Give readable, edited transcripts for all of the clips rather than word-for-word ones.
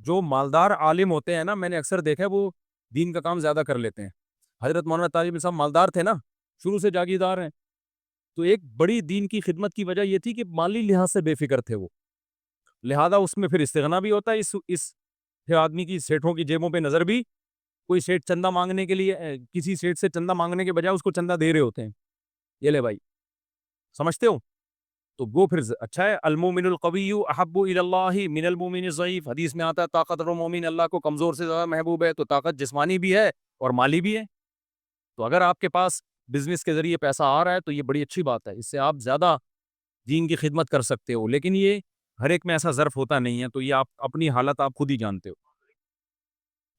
جو مالدار عالم ہوتے ہیں نا، میں نے اکثر دیکھا ہے وہ دین کا کام زیادہ کر لیتے ہیں. حضرت مولانا طالب صاحب مالدار تھے نا، شروع سے جاگیردار ہیں. تو ایک بڑی دین کی خدمت کی وجہ یہ تھی کہ مالی لحاظ سے بے فکر تھے وہ، لہذا اس میں پھر استغنا بھی ہوتا ہے. اس آدمی کی سیٹھوں کی جیبوں پہ نظر بھی، کوئی سیٹ چندہ مانگنے کے لیے کسی سیٹ سے چندہ مانگنے کے بجائے اس کو چندہ دے رہے ہوتے ہیں. یہ لے بھائی، سمجھتے ہو؟ تو وہ پھر اچھا ہے. المومن القوی احب الی اللہ من المومن الضعیف، حدیث میں آتا ہے طاقتور مومن اللہ کو کمزور سے زیادہ محبوب ہے. تو طاقت جسمانی بھی ہے اور مالی بھی ہے. تو اگر آپ کے پاس بزنس کے ذریعے پیسہ آ رہا ہے تو یہ بڑی اچھی بات ہے، اس سے آپ زیادہ دین کی خدمت کر سکتے ہو. لیکن یہ ہر ایک میں ایسا ظرف ہوتا نہیں ہے، تو یہ آپ اپنی حالت آپ خود ہی جانتے ہو.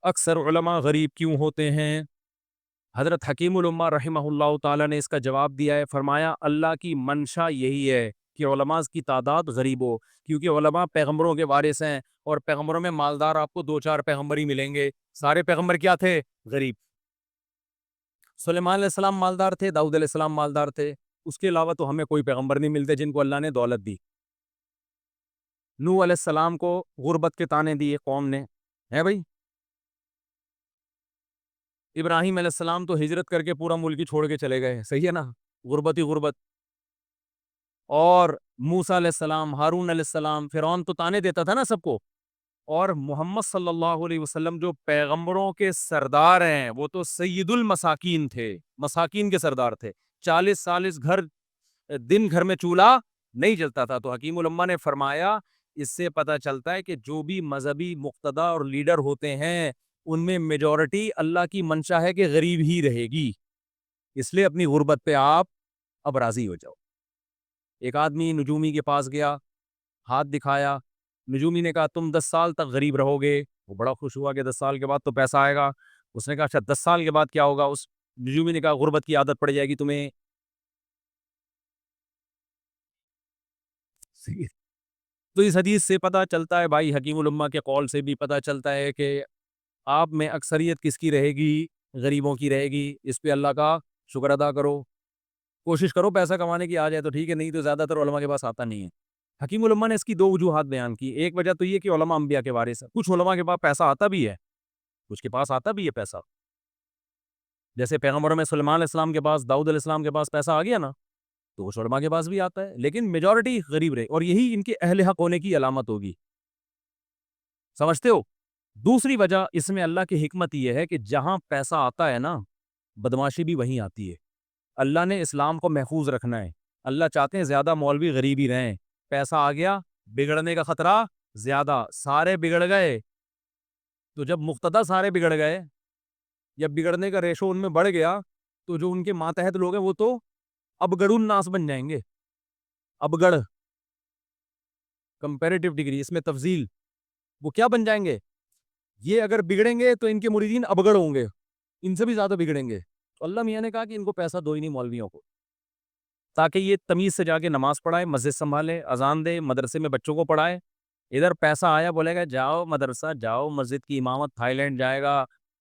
اکثر علماء غریب کیوں ہوتے ہیں؟ حضرت حکیم الامہ رحمہ اللہ تعالیٰ نے اس کا جواب دیا ہے. فرمایا اللہ کی منشا یہی ہے کہ علماء کی تعداد غریب ہو، کیونکہ علماء پیغمبروں کے وارث ہیں، اور پیغمبروں میں مالدار آپ کو 2-4 پیغمبر ہی ملیں گے. سارے پیغمبر کیا تھے؟ غریب. سلیمان علیہ السلام مالدار تھے، داؤد علیہ السلام مالدار تھے. اس کے علاوہ تو ہمیں کوئی پیغمبر نہیں ملتے جن کو اللہ نے دولت دی. نوح علیہ السلام کو غربت کے تانے دیے قوم نے، ہے بھائی. ابراہیم علیہ السلام تو ہجرت کر کے پورا ملک ہی چھوڑ کے چلے گئے، صحیح ہے نا، غربت ہی غربت. اور موسیٰ علیہ السلام، ہارون علیہ السلام، فرعون تو تانے دیتا تھا نا سب کو. اور محمد صلی اللہ علیہ وسلم جو پیغمبروں کے سردار ہیں وہ تو سید المساکین تھے، مساکین کے سردار تھے. 40 سال اس دن گھر میں چولہا نہیں جلتا تھا. تو حکیم الامہ نے فرمایا اس سے پتہ چلتا ہے کہ جو بھی مذہبی مقتدا اور لیڈر ہوتے ہیں ان میں میجورٹی اللہ کی منشا ہے کہ غریب ہی رہے گی. اس لیے اپنی غربت پہ آپ اب راضی ہو جاؤ. ایک آدمی نجومی کے پاس گیا، ہاتھ دکھایا. نجومی نے کہا تم 10 سال تک غریب رہو گے. وہ بڑا خوش ہوا کہ 10 سال کے بعد تو پیسہ آئے گا. اس نے کہا اچھا 10 سال کے بعد کیا ہوگا؟ اس نجومی نے کہا غربت کی عادت پڑ جائے گی تمہیں. تو اس حدیث سے پتہ چلتا ہے بھائی، حکیم الامہ کے قول سے بھی پتہ چلتا ہے کہ آپ میں اکثریت کس کی رہے گی؟ غریبوں کی رہے گی. اس پہ اللہ کا شکر ادا کرو، کوشش کرو پیسہ کمانے کی. آ جائے تو ٹھیک ہے، نہیں تو زیادہ تر علماء کے پاس آتا نہیں ہے. حکیم علماء نے اس کی 2 وجوہات بیان کی. ایک وجہ تو یہ کہ علماء انبیاء کے وارث ہیں. کچھ علماء کے پاس پیسہ آتا بھی ہے، کچھ کے پاس آتا بھی ہے پیسہ. جیسے پیغمبروں میں سلیمان علیہ السلام کے پاس، داؤد علیہ السلام کے پاس پیسہ آ گیا نا، تو کچھ علماء کے پاس بھی آتا ہے. لیکن میجورٹی غریب رہے، اور یہی ان کے اہل حق ہونے کی علامت ہوگی. سمجھتے ہو؟ دوسری وجہ اس میں اللہ کی حکمت یہ ہے کہ جہاں پیسہ آتا ہے نا، بدماشی بھی وہیں آتی ہے. اللہ نے اسلام کو محفوظ رکھنا ہے. اللہ چاہتے ہیں زیادہ مولوی غریب ہی رہیں. پیسہ آ گیا، بگڑنے کا خطرہ زیادہ. سارے بگڑ گئے تو جب مقتدا سارے بگڑ گئے، جب بگڑنے کا ریشو ان میں بڑھ گیا تو جو ان کے ماتحت لوگ ہیں وہ تو ابگڑ الناس بن جائیں گے. ابگڑ، کمپیریٹیو ڈگری، اس میں تفضیل. وہ کیا بن جائیں گے؟ یہ اگر بگڑیں گے تو ان کے مریدین ابگڑ ہوں گے، ان سے بھی زیادہ بگڑیں گے. تو اللہ میاں نے کہا کہ ان کو پیسہ دو ہی نہیں مولویوں کو، تاکہ یہ تمیز سے جا کے نماز پڑھائے، مسجد سنبھالے، اذان دے، مدرسے میں بچوں کو پڑھائے. ادھر پیسہ آیا بولے گا جاؤ مدرسہ، جاؤ مسجد کی امامت، تھائی لینڈ جائے گا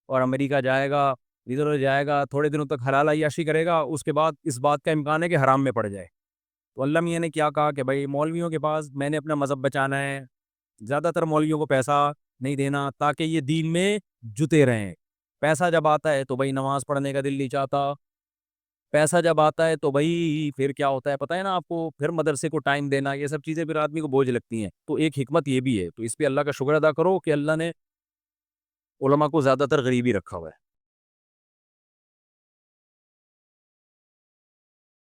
اور امریکہ جائے گا، ادھر جائے گا، تھوڑے دنوں تک حلال عیاشی کرے گا، اس کے بعد اس بات کا امکان ہے کہ حرام میں پڑ جائے. تو اللہ میاں نے کیا کہا کہ بھائی مولویوں کے پاس میں نے اپنا مذہب بچانا ہے، زیادہ تر مولویوں کو پیسہ نہیں دینا تاکہ یہ دین میں جتے رہیں. پیسہ جب آتا ہے تو بھائی نماز پڑھنے کا دل نہیں چاہتا. پیسہ جب آتا ہے تو بھائی پھر کیا ہوتا ہے پتہ ہے نا آپ کو، پھر مدرسے کو ٹائم دینا، یہ سب چیزیں پھر آدمی کو بوجھ لگتی ہیں. تو ایک حکمت یہ بھی ہے. تو اس پہ اللہ کا شکر ادا کرو کہ اللہ نے علماء کو زیادہ تر غریبی رکھا ہوا ہے.